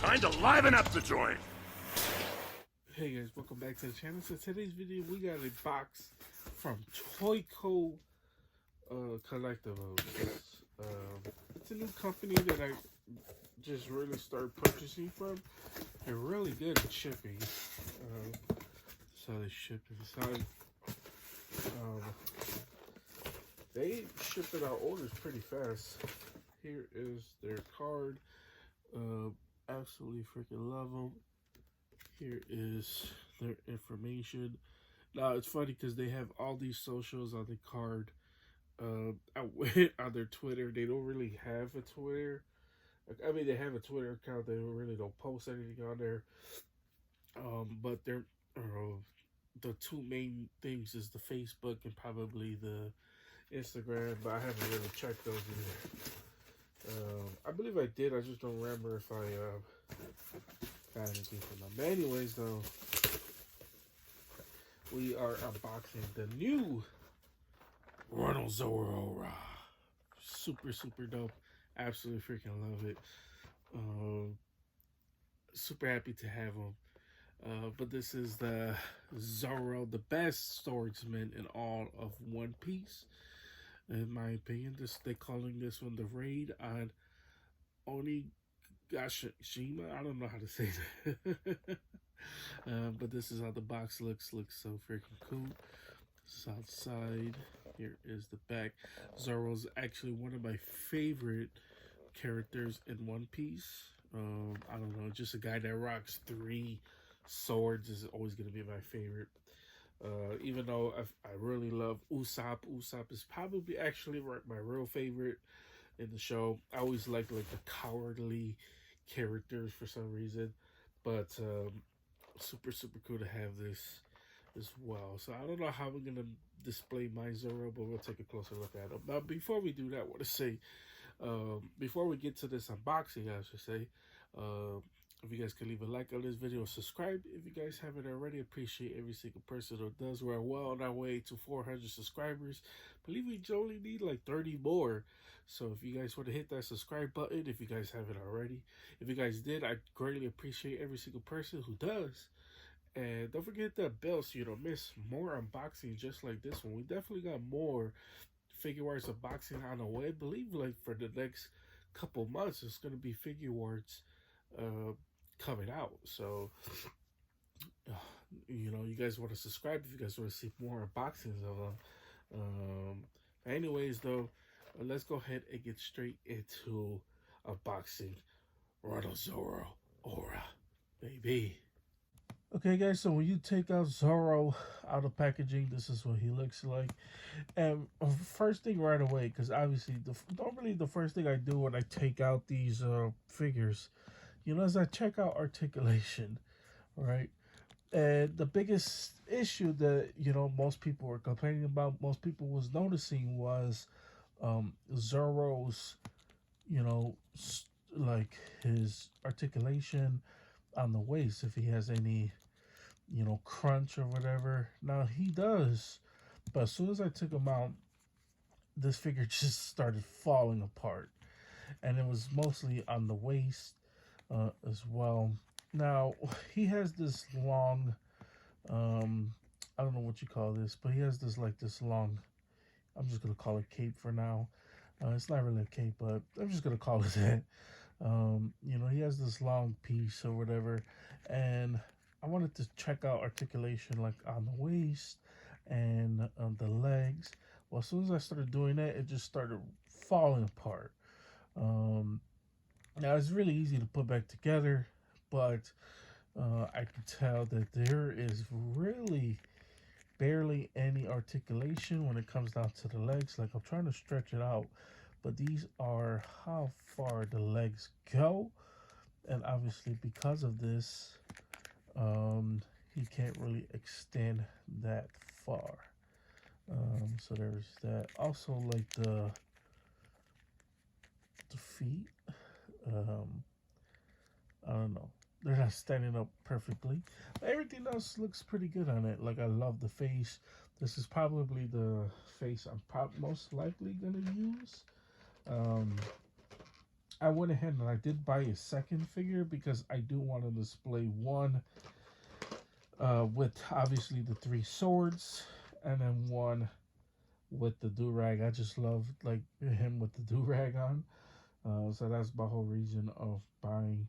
Time to liven up the joint. Hey guys, welcome back to the channel. So today's video, we got a box from Toyco Collectibles. It's a new company that I just really started purchasing from. They're really good at shipping. So they ship inside. They ship it our orders pretty fast. Here is their card. Absolutely freaking love them. Here is their information. Now it's funny because they have all these socials on the card. I went on their Twitter. They don't really have a Twitter. I mean, they have a Twitter account. They don't post anything on there. But they're the two main things is the Facebook and probably the Instagram. But I haven't really checked those either. I believe I did. I just don't remember if I got anything from them. But anyways, though, we are unboxing the new Roronoa Zoro. Super, super dope. Absolutely freaking love it. Super happy to have them. But this is the Zoro, the best swordsman in all of One Piece. In my opinion, they're calling this one the raid on Onigashima. I don't know how to say that. But this is how the box looks. Looks so freaking cool. South side. Here is the back. Zoro's actually one of my favorite characters in One Piece. I don't know, just a guy that rocks 3 swords is always going to be my favorite. Even though I really love Usopp. Usopp is probably actually my real favorite in the show. I always like the cowardly characters for some reason. But super, super cool to have this as well. So I don't know how we're going to display my Zoro, but we'll take a closer look at them. Now, before we do that, I want to say, before we get to this unboxing, I should say, if you guys can leave a like on this video, subscribe if you guys haven't already. Appreciate every single person who does. We're well on our way to 400 subscribers. Believe we only need like 30 more. So if you guys want to hit that subscribe button, if you guys haven't already. If you guys did, I greatly appreciate every single person who does. And don't forget that bell so you don't miss more unboxings just like this one. We definitely got more Figuarts unboxing on the way. I believe like for the next couple months, it's going to be Figuarts coming out. So you know, you guys want to subscribe if you guys want to see more unboxings of them. Anyways, though, let's go ahead and get straight into unboxing Roronoa Zoro Aura, baby. Okay, guys, so when you take out Zoro out of packaging, this is what he looks like. And first thing right away, because obviously normally the first thing I do when I take out these figures, you know, is I check out articulation, right? And the biggest issue that, you know, most people were complaining about, most people was noticing was Zoro's, you know, like his articulation on the waist, if he has any, you know, crunch or whatever. Now he does, but as soon as I took him out, this figure just started falling apart, and it was mostly on the waist as well. Now he has this long, I don't know what you call this, but he has this long, I'm just gonna call it cape for now. It's not really a cape, but I'm just gonna call it that. You know, he has this long piece or whatever, and I wanted to check out articulation like on the waist and on the legs. Well, as soon as I started doing that, it just started falling apart. Now it's really easy to put back together, but I can tell that there is really barely any articulation when it comes down to the legs. Like, I'm trying to stretch it out, but these are how far the legs go, and obviously because of this, he can't really extend that far. So there's that. Also, like the feet, I don't know, they're not standing up perfectly, but everything else looks pretty good on it. Like, I love the face. This is probably the face I'm most likely gonna use. I went ahead and I did buy a second figure because I do want to display one with obviously the three swords, and then one with the do rag. I just love like him with the do rag on. So that's my whole reason of buying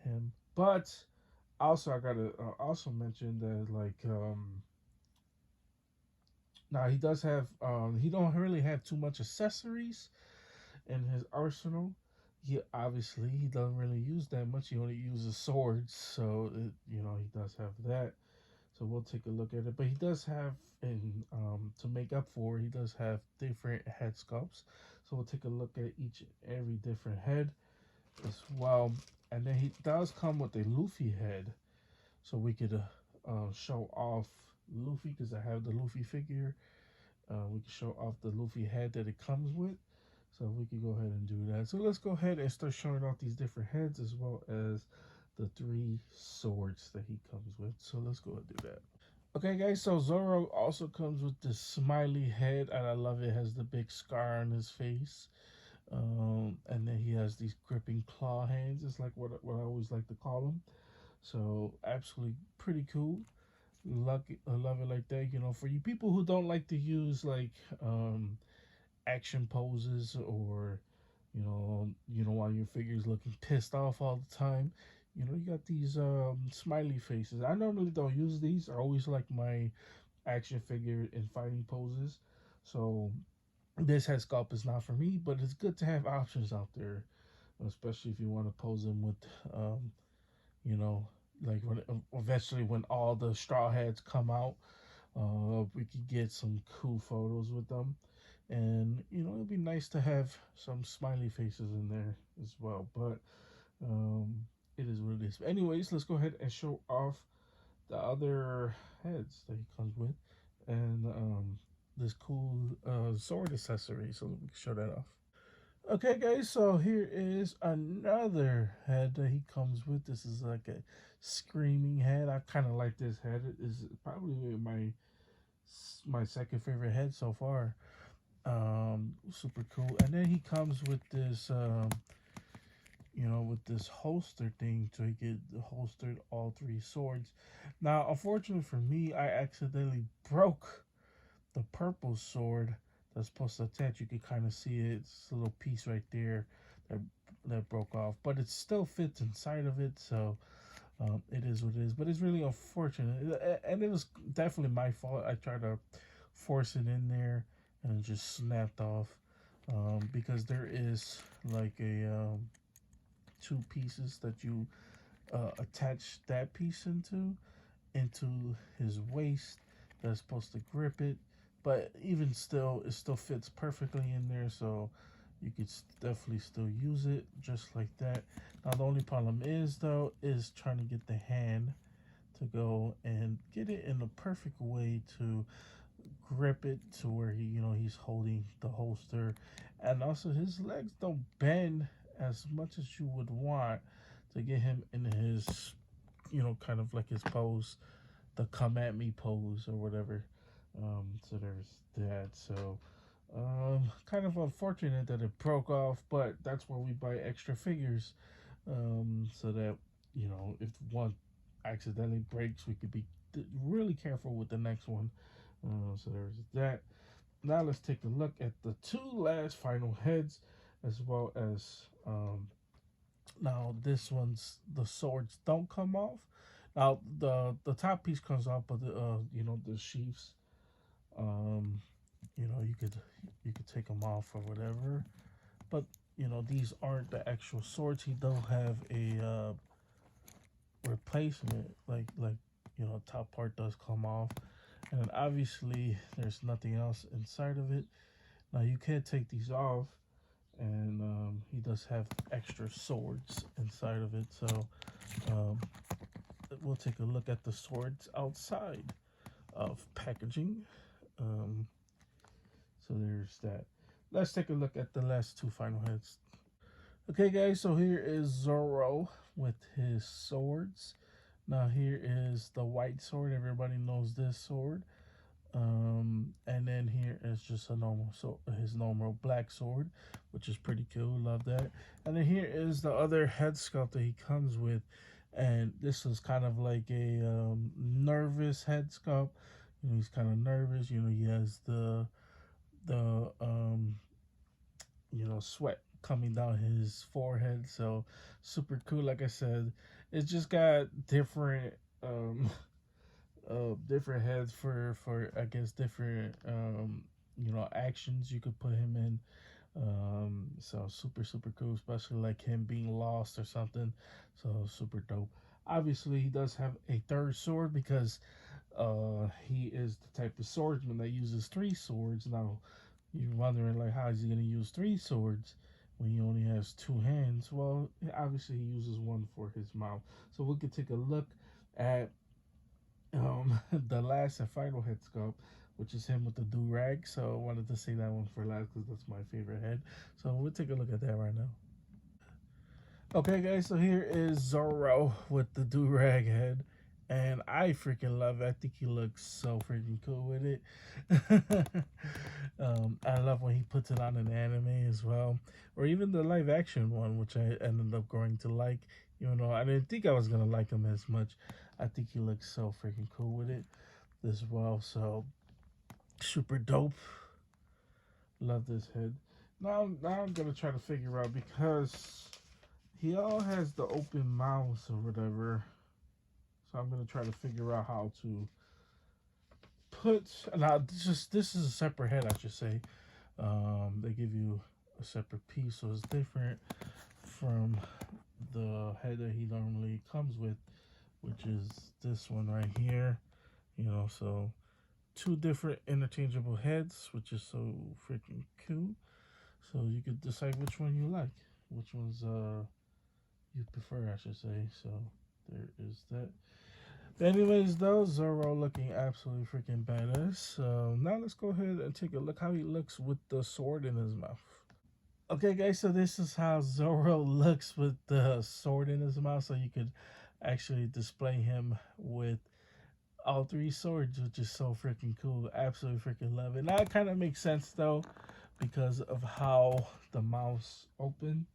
him. But also, I gotta also mention that now he does have he don't really have too much accessories in his arsenal. He doesn't really use that much. He only uses swords, so he does have that. So we'll take a look at it. But he does have, and to make up for, he does have different head sculpts. So we'll take a look at each and every different head as well. And then he does come with a Luffy head, so we could show off Luffy because I have the Luffy figure. We can show off the Luffy head that it comes with. So we can go ahead and do that. So let's go ahead and start showing off these different heads as well as the three swords that he comes with. So let's go ahead and do that. Okay, guys, so Zoro also comes with this smiley head, and I love it. It has the big scar on his face. And then he has these gripping claw hands. It's like what I always like to call them. So absolutely pretty cool. I love it like that. For you people who don't like to use like action poses, or while your figure's looking pissed off all the time, you got these smiley faces. I normally don't use these. I always like my action figure in fighting poses. So this head sculpt is not for me, but it's good to have options out there, especially if you want to pose them with um, you know like when eventually when all the straw hats come out, we could get some cool photos with them. And it'd be nice to have some smiley faces in there as well. But um, it is what it is. Anyways, let's go ahead and show off the other heads that he comes with, and this cool sword accessory. So we can show that off. Okay, guys. So here is another head that he comes with. This is like a screaming head. I kind of like this head. It is probably my second favorite head so far. Super cool. And then he comes with this with this holster thing, so he could holstered all three swords. Now, unfortunately for me, I accidentally broke the purple sword that's supposed to attach. You can kind of see it. It's a little piece right there that that broke off, but it still fits inside of it. So it is what it is. But it's really unfortunate, and it was definitely my fault. I tried to force it in there, and it just snapped off. Because there is like a two pieces that you attach that piece into his waist that's supposed to grip it, but even still it still fits perfectly in there, so you could definitely still use it just like that. Now the only problem is though is trying to get the hand to go and get it in the perfect way to grip it to where he's holding the holster, and also his legs don't bend as much as you would want to get him in his kind of like his pose, the come at me pose or whatever. So there's that. So kind of unfortunate that it broke off, but that's where we buy extra figures, so that if one accidentally breaks, we could be really careful with the next one. So there's that. Now let's take a look at the two last final heads, as well as now this one's the swords don't come off. Now the top piece comes off, but the sheaths, um, you could take them off or whatever. But these aren't the actual swords. He don't have a replacement. Top part does come off, and then obviously there's nothing else inside of it. Now you can take these off, and he does have extra swords inside of it. So um, we'll take a look at the swords outside of packaging. Um, so there's that. Let's take a look at the last two final heads. Okay, guys, so here is Zoro with his swords. Now here is the white sword. Everybody knows this sword. And then here is just a normal, so his normal black sword, which is pretty cool. Love that. And then here is the other head sculpt that he comes with, and this is kind of like a nervous head sculpt. You know, he's kind of nervous. You know, he has the sweat coming down his forehead. So super cool. Like I said, it just got different um different heads for I guess different actions you could put him in. So super cool, especially like him being lost or something. So super dope. Obviously, he does have a third sword because he is the type of swordsman that uses three swords. Now, you're wondering like how is he gonna use three swords when he only has two hands? Well, obviously he uses one for his mouth. So we could take a look at the last and final head sculpt, which is him with the do rag. So I wanted to say that one for last because that's my favorite head. So we'll take a look at that right now. Okay, guys, so here is Zoro with the do rag head, and I freaking love it. I think he looks so freaking cool with it. I love when he puts it on an anime as well, or even the live action one, which I ended up growing to like. Even though I didn't think I was gonna like him as much, I think he looks so freaking cool with it as well. So super dope. Love this head. Now I'm gonna try to figure out because he all has the open mouths or whatever. So I'm gonna try to figure out how to put. Now this is a separate head, I should say. They give you a separate piece, so it's different from the head that he normally comes with, which is this one right here. So two different interchangeable heads, which is so freaking cool. So you could decide which one you like, which one's you prefer, I should say. So there is that. But anyways, though, Zoro looking absolutely freaking badass. So now let's go ahead and take a look how he looks with the sword in his mouth. Okay, guys, so this is how Zoro looks with the sword in his mouth. So you could actually display him with all three swords, which is so freaking cool. Absolutely freaking love it. Now it kind of makes sense though, because of how the mouths open.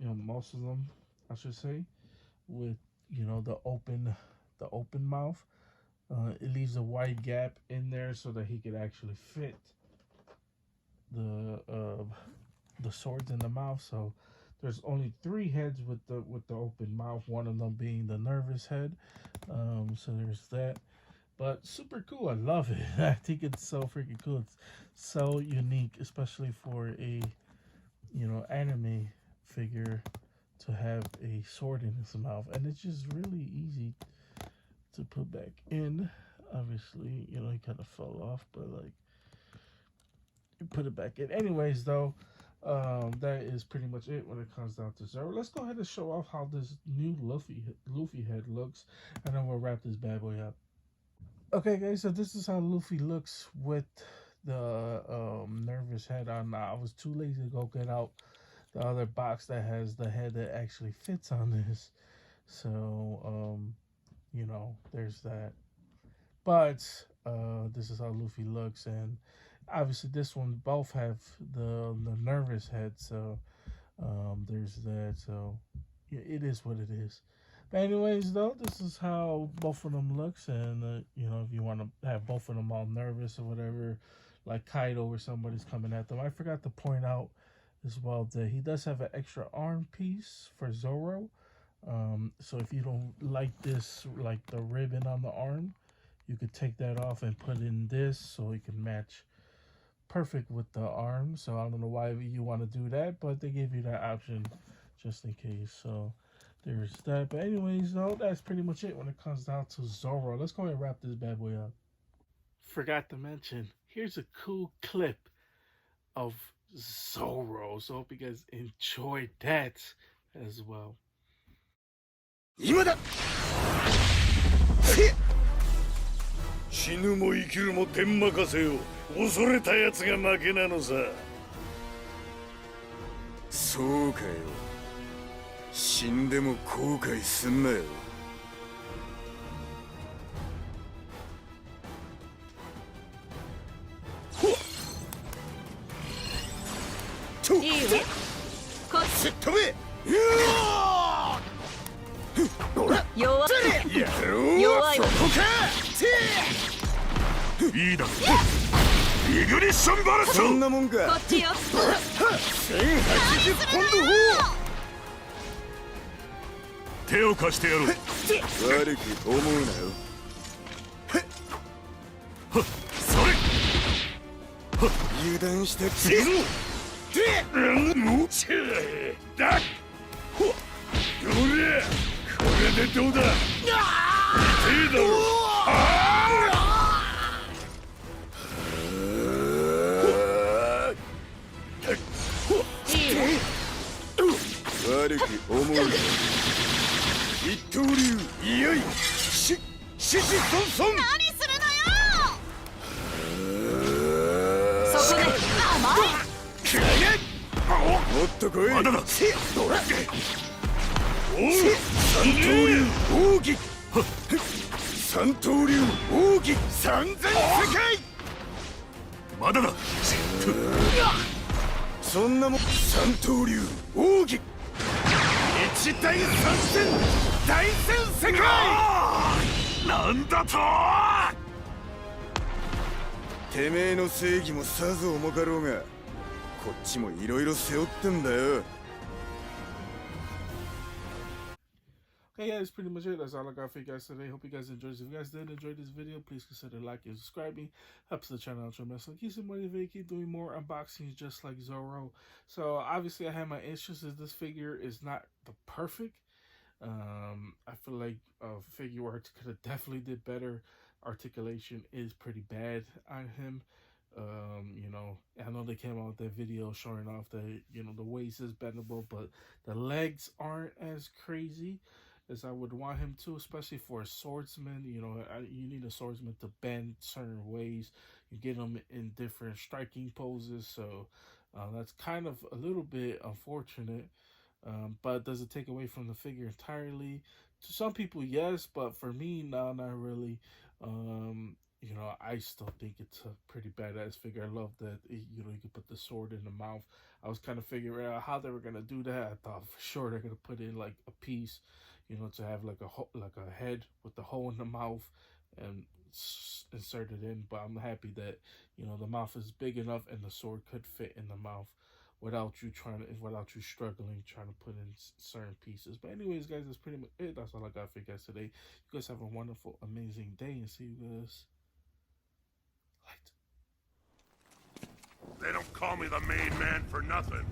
Most of them, I should say, with the open mouth. It leaves a wide gap in there so that he could actually fit the uh, the swords in the mouth. So there's only three heads with the open mouth. One of them being the nervous head. So there's that. But super cool. I love it. I think it's so freaking cool. It's so unique, especially for a anime figure to have a sword in his mouth, and it's just really easy to put back in. Obviously, he kind of fell off, but like you put it back in. Anyways, though, that is pretty much it when it comes down to Zoro. Let's go ahead and show off how this new Luffy head looks, and then we'll wrap this bad boy up. Okay, guys, so this is how Luffy looks with the nervous head on. Now, I was too lazy to go get out the other box that has the head that actually fits on this. So, there's that. But this is how Luffy looks, and obviously this one both have the nervous head. So there's that. So yeah, it is what it is. But anyways, though, this is how both of them looks, and if you want to have both of them all nervous or whatever, like Kaido or somebody's coming at them. I forgot to point out as well that he does have an extra arm piece for Zoro. So if you don't like this, like the ribbon on the arm, you could take that off and put in this so it can match perfect with the arm. So I don't know why you want to do that, but they gave you that option just in case. So there's that. But anyways, though, that's pretty much it when it comes down to Zoro. Let's go ahead and wrap this bad boy up. Forgot to mention, here's a cool clip of Zoro. So I hope you guys enjoyed that as well. 今だ死ぬも生きるも天任せよ。恐れたやつが負けなのさ。そうかよ。死んでも後悔すんなよ。いいだろう。イグニッションバルト。そんなもんか。こっちよ。1080ポンド砲。手を貸してやろう。悪く思うなよ。それ。油断したくせぞ。だ。これでどうだ。痛いだろ。悪く思うなよ。一刀流、いやい、し孫孫。何するのよ。そこで甘い。もっと来い。まだだ。三刀流奥義。三刀流奥義。三千世界。まだだ。そんなもん。三刀流奥義。一対三千大戦世界。なんだと。てめえの正義もさぞ重かろうが、こっちもいろいろ背負ってんだよ。Okay, yeah, that's pretty much it. That's all I got for you guys today. Hope you guys enjoyed this. If you guys did enjoy this video, please consider liking and subscribing. Helps the channel out tremendously. Keeps me motivated, keep doing more unboxings just like Zoro. So obviously I have my issues as this figure is not the perfect. I feel like Figuarts could have definitely did better. Articulation is pretty bad on him. You know, I know they came out with that video showing off that, you know, the waist is bendable, but the legs aren't as crazy as I would want him to, especially for a swordsman. You know, you need a swordsman to bend certain ways. You get them in different striking poses, so that's kind of a little bit unfortunate. But does it take away from the figure entirely? To some people, yes, but for me, no, not really. You know, I still think it's a pretty badass figure. I love that, you know, you can put the sword in the mouth. I was kind of figuring out how they were going to do that. I thought for sure they're going to put in like a piece, you know, to have like a head with the hole in the mouth and insert it in. But I'm happy that, you know, the mouth is big enough and the sword could fit in the mouth without you struggling trying to put in certain pieces. But anyways, guys, that's pretty much it. That's all I got for you guys today. You guys have a wonderful, amazing day, and see you guys later. They don't call me the main man for nothing.